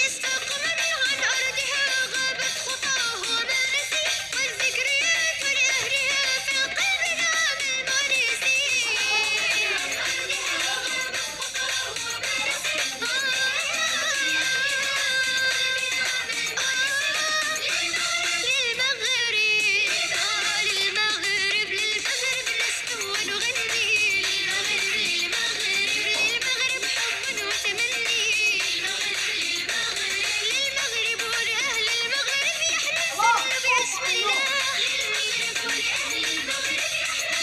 استقم عن أرضها غابت خطاه وما نسي والذكريات لأهلها في القلب نعم المنسي للمغرب نسكن ونغني للمغرب حب وتمني للمغرب ولأهل المغرب يحلى الفضل باسم الله ولأهل المغرب يحلى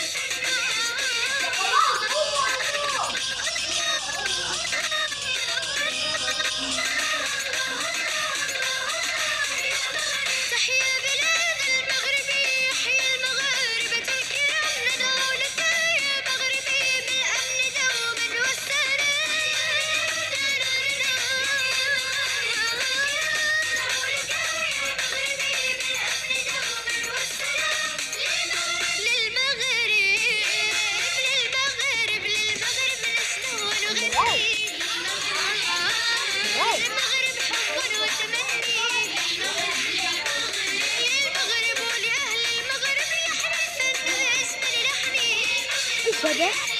تحيا بلاد المغرب يحيا المغاربة الكرام ندعو لك يا مغربي بالأمن دوما والسلام للمغرب نسكن ونغني للمغرب حب وتمني للمغرب ولأهل المغرب يحمي الفن باسم لحني ايش هذا؟